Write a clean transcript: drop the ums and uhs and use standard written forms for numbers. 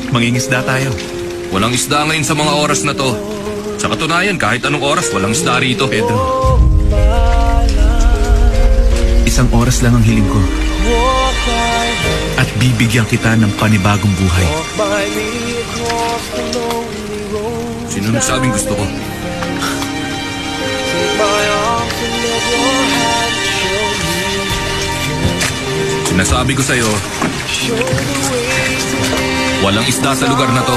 Mangingisda tayo. Walang isda ngayon sa mga oras na to. Sa katunayan, kahit anong oras, walang isda rito. Pedro, isang oras lang ang hiling ko. At bibigyan kita ng panibagong buhay. Sino nagsabing gusto ko? Sinasabi ko sa'yo, walang isda sa lugar na to.